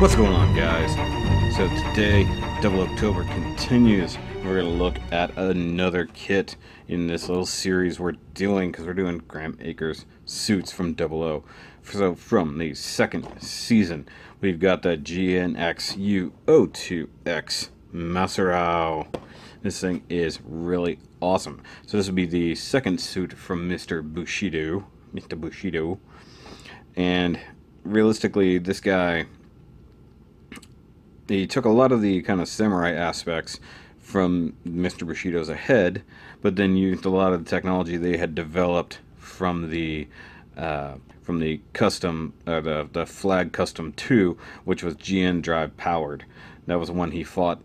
What's going on, guys? So today, O-Ctober continues. We're going to look at another kit in this little series we're doing, because we're doing Graham Akers suits from Double O. So from the second season, we've got the GNXU02X Masurao. This thing is really awesome. So this will be the second suit from Mr Bushido. Mr Bushido. And realistically, this guy, he took a lot of the kind of samurai aspects from Mr. Bushido's ahead, but then used a lot of the technology they had developed from the custom, the Flag Custom 2, which was GN drive powered. That was the one he fought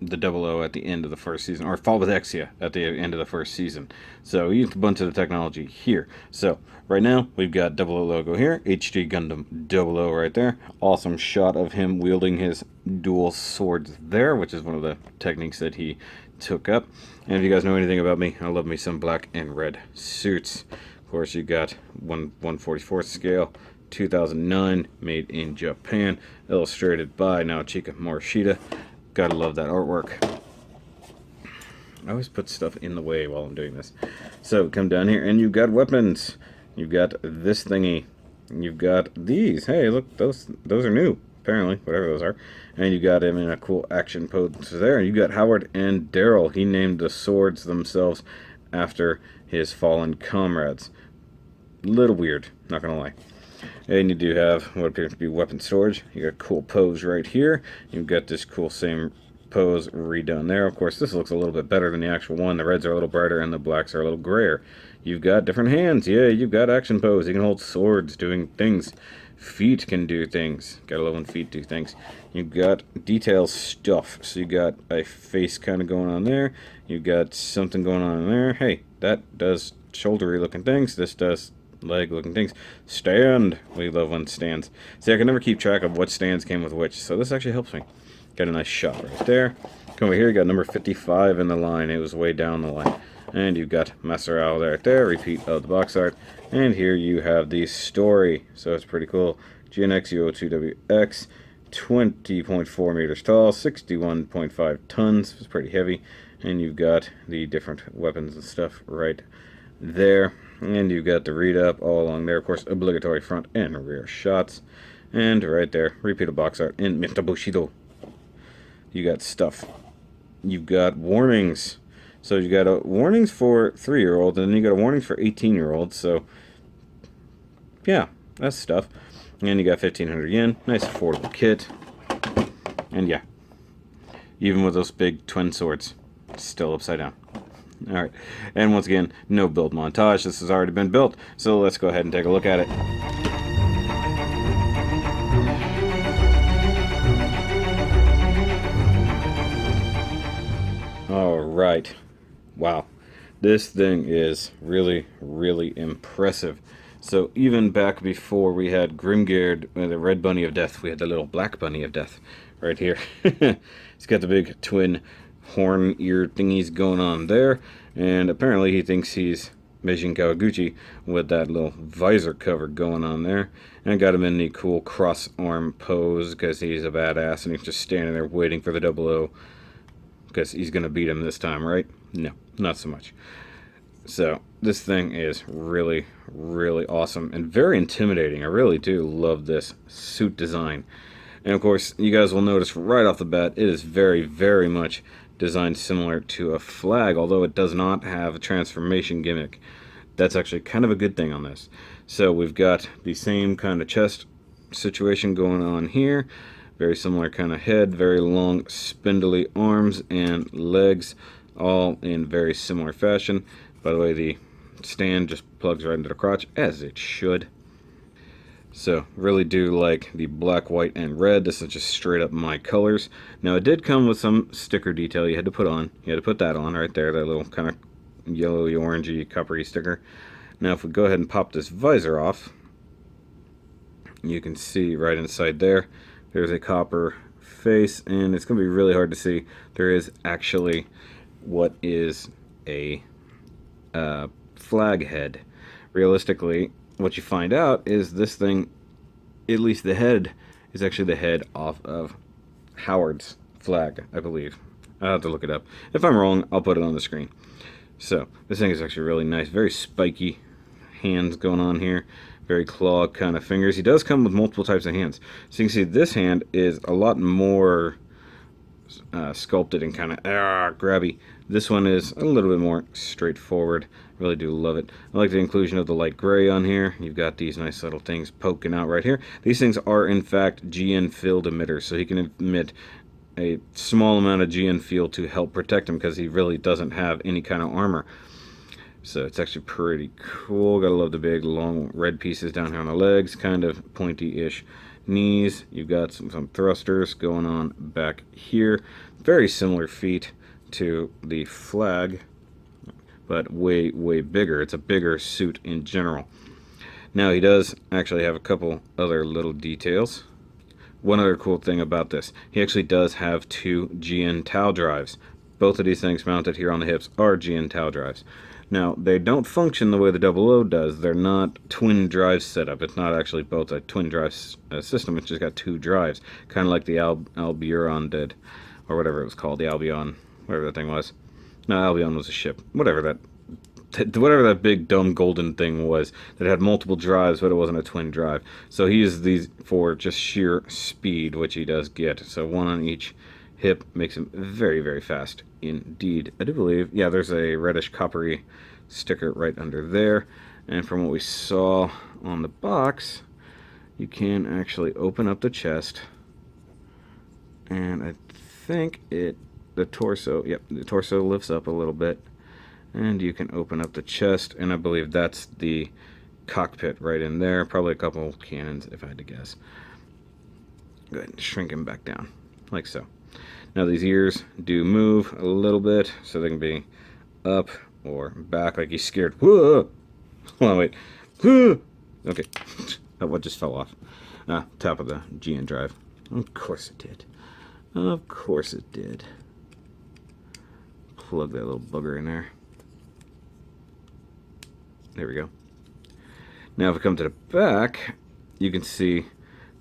the Double O at the end of the first season, or fought with Exia at the end of the first season. So he used a bunch of the technology here. So right now we've got Double O logo here, HG Gundam Double O right there. Awesome shot of him wielding his dual swords there, which is one of the techniques that he took up. And if you guys know anything about me, I love me some black and red suits. Of course, you got 1/144th scale, 2009, made in Japan, illustrated by Naochika Morishita. Gotta love that artwork. I always put stuff in the way while I'm doing this. So come down here and you've got weapons. You've got this thingy. You've got these. Hey, look, those are new, apparently, whatever those are. And you got him in a cool action pose there. And you got Howard and Daryl. He named the swords themselves after his fallen comrades. Little weird, not gonna lie. And you do have what appears to be weapon storage. You got a cool pose right here. You've got this cool same pose redone there. Of course, this looks a little bit better than the actual one. The reds are a little brighter and the blacks are a little grayer. You've got different hands. Yeah, you've got action pose. You can hold swords doing things. Feet can do things. Gotta love when feet do things. You've got detail stuff. So you got a face kind of going on there. You've got something going on in there. Hey, that does shouldery looking things. This does leg looking things. Stand. We love when stands. See, I can never keep track of what stands came with which, so this actually helps me. Got a nice shot right there. Come over here, you got number 55 in the line. It was way down the line. And you've got Masurao right there, repeat of the box art. And here you have the story. So it's pretty cool. GNXU02WX, 20.4 meters tall, 61.5 tons. It's pretty heavy. And you've got the different weapons and stuff right there. And you've got the read up all along there, of course, obligatory front and rear shots. And right there, repeated box art in Mr. Bushido. You got stuff. You've got warnings. So you got warnings for 3-year-olds, and then you got a warnings for 18-year-olds. So, yeah, that's stuff. And you got 1,500 yen. Nice affordable kit. And yeah, even with those big twin swords, still upside down. Alright, and once again, no build montage. This has already been built, so let's go ahead and take a look at it. Alright, wow, this thing is really, really impressive. So even back before we had Grimgeared, the red bunny of death, we had the little black bunny of death right here. He's got the big twin horn ear thingies going on there, and apparently he thinks he's Meijin Kawaguchi with that little visor cover going on there. And got him in the cool cross arm pose because he's a badass and he's just standing there waiting for the Double O, because he's gonna beat him this time, right? No, not so much. So this thing is really, really awesome and very intimidating. I really do love this suit design. And of course, you guys will notice right off the bat, it is very, very much designed similar to a flag, although it does not have a transformation gimmick. That's actually kind of a good thing on this. So we've got the same kind of chest situation going on here. Very similar kind of head, very long spindly arms and legs, all in very similar fashion. By the way, the stand just plugs right into the crotch, as it should. So, really do like the black, white, and red. This is just straight up my colors. Now, it did come with some sticker detail you had to put on. You had to put that on right there, that little kind of yellowy, orangey, coppery sticker. Now, if we go ahead and pop this visor off, you can see right inside there, there's a copper face, and it's going to be really hard to see. There is actually what is a flag head. Realistically, what you find out is this thing, at least the head, is actually the head off of Howard's flag, I believe. I'll have to look it up. If I'm wrong, I'll put it on the screen. So, this thing is actually really nice. Very spiky hands going on here. Very claw kind of fingers. He does come with multiple types of hands. So you can see this hand is a lot more sculpted and kind of grabby. This one is a little bit more straightforward. Really do love it. I like the inclusion of the light gray on here. You've got these nice little things poking out right here. These things are in fact GN filled emitters, so he can emit a small amount of GN field to help protect him because he really doesn't have any kind of armor. So it's actually pretty cool. Gotta love the big long red pieces down here on the legs, kind of pointy-ish knees. You've got some thrusters going on back here. Very similar feet to the flag, but way bigger. It's a bigger suit in general. Now he does actually have a couple other little details. One other cool thing about this, he actually does have 2 GN Tau drives. Both of these things mounted here on the hips are GN Tau drives. Now, they don't function the way the double-O does. They're not twin drive setup. It's not actually both a twin drive system. It's just got 2 drives, kind of like the Albion did, or whatever it was called, the Albion, whatever that thing was. No, Albion was a ship. Whatever that big dumb golden thing was that had multiple drives, but it wasn't a twin drive. So he uses these for just sheer speed, which he does get. So 1 on each hip makes him very fast indeed. I do believe, yeah, there's a reddish coppery sticker right under there, and from what we saw on the box, you can actually open up the chest, and I think the torso lifts up a little bit, and you can open up the chest, and I believe that's the cockpit right in there. Probably a couple cannons if I had to guess. Go ahead and shrink him back down like so. Now these ears do move a little bit, so they can be up or back, like he's scared. Whoa! Hold on, wait. Whoa! Okay, that one just fell off. Top of the GN drive. Of course it did. Of course it did. Plug that little bugger in there. There we go. Now if we come to the back, you can see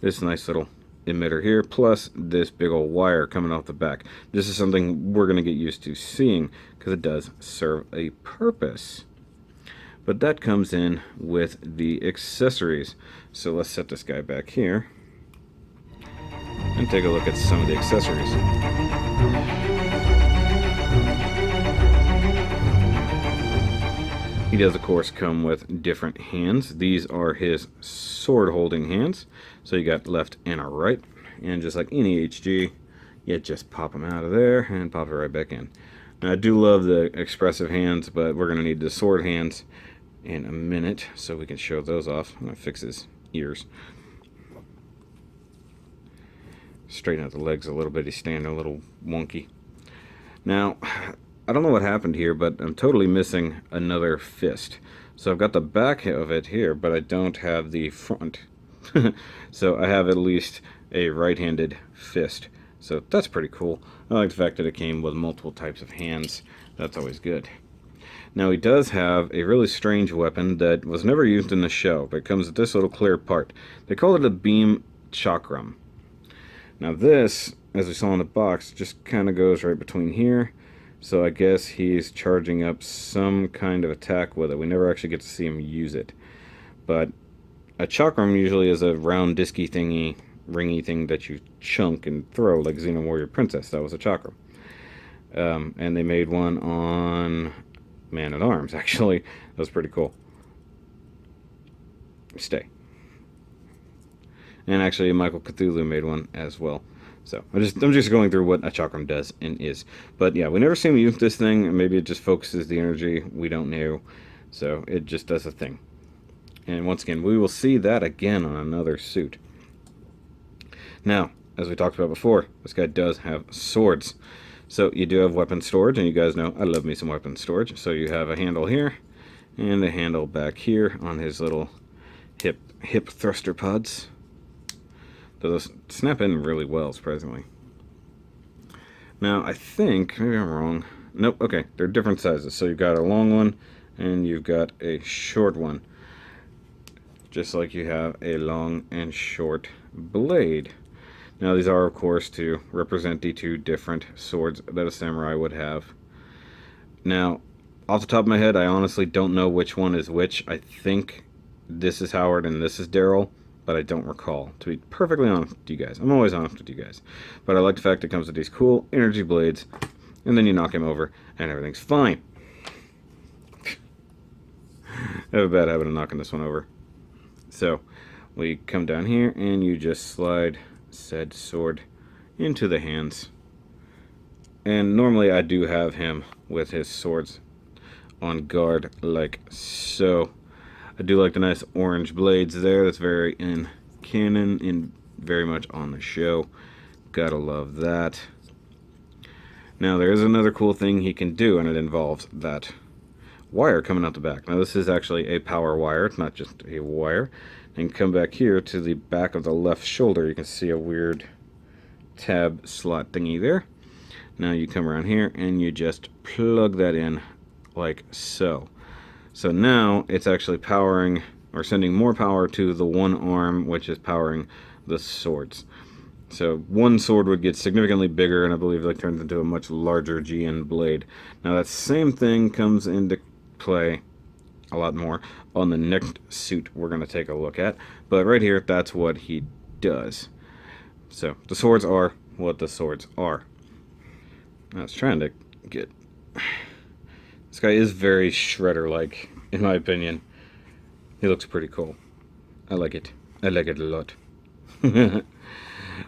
this nice little emitter here, plus this big old wire coming off the back. This is something we're going to get used to seeing because it does serve a purpose. But that comes in with the accessories. So let's set this guy back here and take a look at some of the accessories. He does, of course, come with different hands. These are his sword-holding hands. So you got left and a right. And just like any HG, you just pop them out of there and pop it right back in. Now, I do love the expressive hands, but we're going to need the sword hands in a minute so we can show those off. I'm going to fix his ears. Straighten out the legs a little bit. He's standing a little wonky. Now, I don't know what happened here, but I'm totally missing another fist. So I've got the back of it here, but I don't have the front. So I have at least a right-handed fist. So that's pretty cool. I like the fact that it came with multiple types of hands. That's always good. Now he does have a really strange weapon that was never used in the show, but it comes with this little clear part. They call it a beam chakram. Now this, as we saw in the box, just kind of goes right between here. So I guess he's charging up some kind of attack with it. We never actually get to see him use it. But a chakram usually is a round disky thingy, ringy thing that you chunk and throw, like Xena Warrior Princess. That was a chakram. And they made one on Man-at-Arms, actually. That was pretty cool. Stay. And actually, Michael Cthulhu made one as well. So I'm just going through what a chakram does and is. But yeah, we never see him use this thing, and maybe it just focuses the energy. We don't know. So it just does a thing. And once again, we will see that again on another suit. Now, as we talked about before, this guy does have swords. So you do have weapon storage, and you guys know I love me some weapon storage. So you have a handle here, and a handle back here on his little hip thruster pods. Those snap in really well, surprisingly. Now, I think, maybe I'm wrong. Nope, okay, they're different sizes. So you've got a long one, and you've got a short one. Just like you have a long and short blade. Now these are, of course, to represent the two different swords that a samurai would have. Now, off the top of my head, I honestly don't know which one is which. I think this is Howard and this is Daryl, but I don't recall. To be perfectly honest with you guys. I'm always honest with you guys. But I like the fact it comes with these cool energy blades, and then you knock him over, and everything's fine. I have a bad habit of knocking this one over. So, we come down here, and you just slide said sword into the hands. And normally I do have him with his swords on guard, like so. I do like the nice orange blades there. That's very in canon and very much on the show. Gotta love that. Now there is another cool thing he can do, and it involves that wire coming out the back. Now this is actually a power wire. It's not just a wire. And come back here to the back of the left shoulder. You can see a weird tab slot thingy there. Now you come around here and you just plug that in like so. So now it's actually powering or sending more power to the one arm, which is powering the swords. So one sword would get significantly bigger, and I believe it turns into a much larger GN blade. Now that same thing comes into play a lot more on the next suit we're going to take a look at. But right here, that's what he does. So the swords are what the swords are. I was trying to get... This guy is very Shredder-like, in my opinion. He looks pretty cool. I like it. I like it a lot.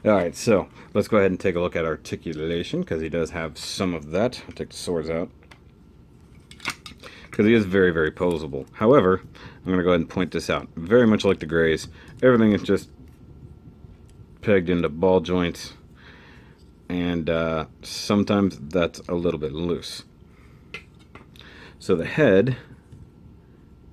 Alright, so let's go ahead and take a look at articulation, because he does have some of that. I'll take the swords out, because he is very, very posable. However, I'm going to go ahead and point this out. Very much like the Greys, everything is just pegged into ball joints, and sometimes that's a little bit loose. So the head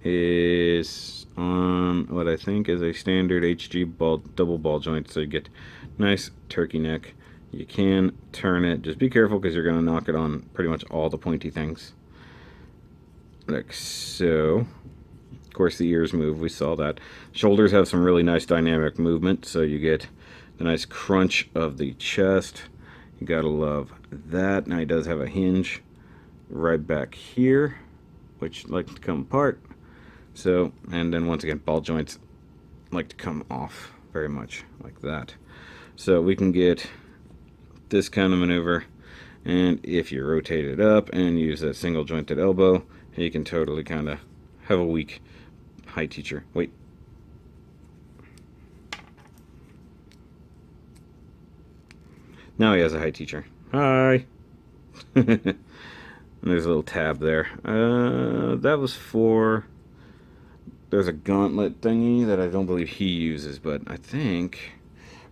is on what I think is a standard HG double ball joint, so you get nice turkey neck. You can turn it, just be careful because you're going to knock it on pretty much all the pointy things. Like so. Of course the ears move, we saw that. Shoulders have some really nice dynamic movement, so you get the nice crunch of the chest. You gotta love that. Now he does have a hinge right back here, which like to come apart. So, and then once again, ball joints like to come off very much like that. So we can get this kind of maneuver, and if you rotate it up and use that single jointed elbow, you can totally kind of have a weak high teacher. Wait. Now he has a high teacher. Hi. And there's a little tab there. That was for... There's a gauntlet thingy that I don't believe he uses, but I think...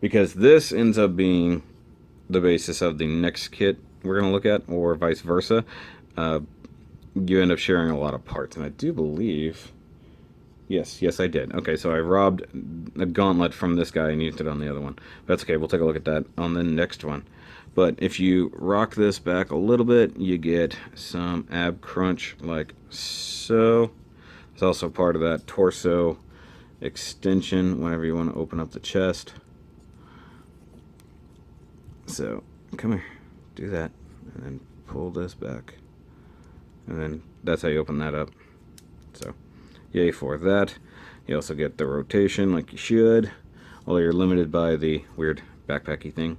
Because this ends up being the basis of the next kit we're going to look at, or vice versa. You end up sharing a lot of parts, and I do believe... Yes, I did. Okay, so I robbed a gauntlet from this guy and used it on the other one. That's okay, we'll take a look at that on the next one. But if you rock this back a little bit, you get some ab crunch like so. It's also part of that torso extension whenever you want to open up the chest. So, come here, do that, and then pull this back. And then that's how you open that up. So, yay for that. You also get the rotation like you should, although you're limited by the weird backpacky thing.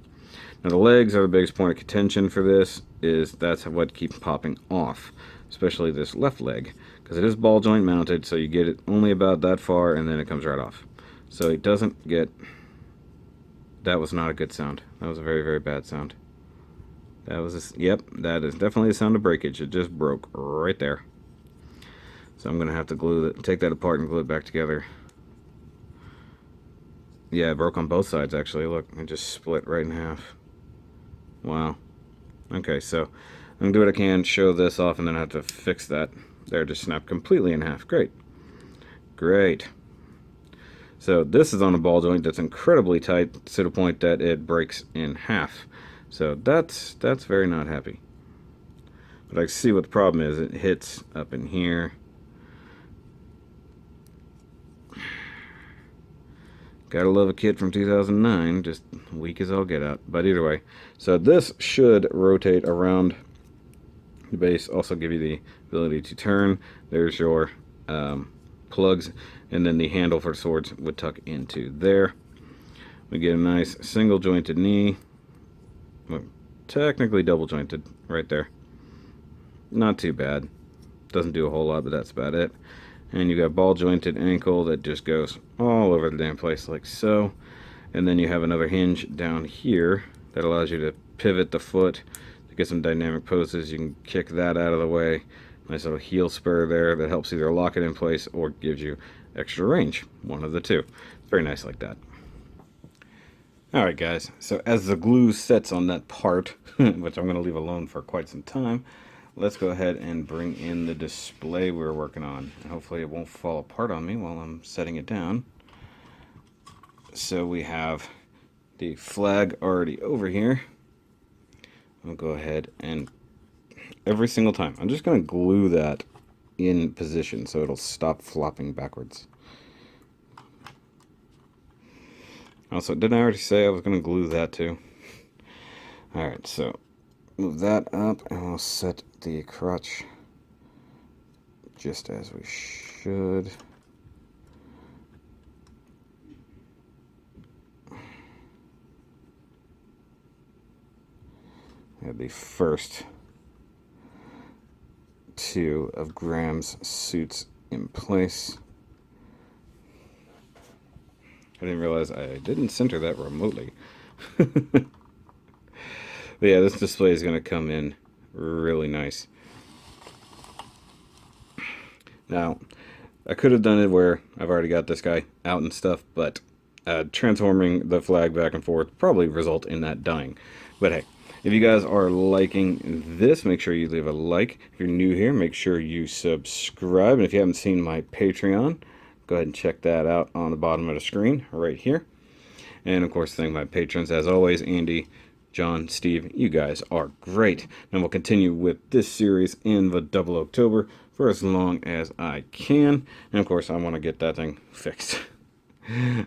Now the legs are the biggest point of contention for this, is that's what keeps popping off, especially this left leg, because it is ball joint mounted, so you get it only about that far and then it comes right off. So it doesn't get... That was not a good sound. That was a very, very bad sound. That was yep, that is definitely a sound of breakage. It just broke right there. So I'm gonna have to take that apart and glue it back together. Yeah, it broke on both sides actually. Look, it just split right in half. Wow. Okay, so I'm gonna do what I can, show this off, and then I have to fix that. There, just snapped completely in half. Great. Great. So this is on a ball joint that's incredibly tight to the point that it breaks in half. So that's very not happy. But I see what the problem is. It hits up in here. Gotta love a kit from 2009, just weak as all get out. But either way, so this should rotate around the base, also give you the ability to turn. There's your plugs, and then the handle for swords would tuck into there. We get a nice single jointed knee, well, technically double jointed right there. Not too bad. Doesn't do a whole lot, but that's about it. And you got ball jointed ankle that just goes all over the damn place like so. And then you have another hinge down here that allows you to pivot the foot to get some dynamic poses. You can kick that out of the way. Nice little heel spur there that helps either lock it in place or gives you extra range. One of the two. It's very nice like that. Alright guys, so as the glue sets on that part, which I'm going to leave alone for quite some time, let's go ahead and bring in the display we're working on. And hopefully it won't fall apart on me while I'm setting it down. So we have the flag already over here. I'll go ahead and every single time, I'm just going to glue that in position so it'll stop flopping backwards. Also, didn't I already say I was going to glue that too? Alright, so move that up and we'll set the crotch just as we should. We have the first two of Graham's suits in place. I didn't realize I didn't center that remotely. But yeah, this display is going to come in really nice. Now, I could have done it where I've already got this guy out and stuff, but transforming the flag back and forth probably result in that dying. But hey, if you guys are liking this, make sure you leave a like. If you're new here, make sure you subscribe. And if you haven't seen my Patreon, go ahead and check that out on the bottom of the screen right here. And of course, thank my patrons as always, Andy, John, Steve. You guys are great. And we'll continue with this series in the O-Ctober for as long as I can. And of course, I want to get that thing fixed.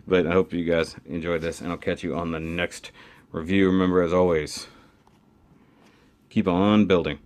But I hope you guys enjoyed this, and I'll catch you on the next review. Remember, as always, keep on building.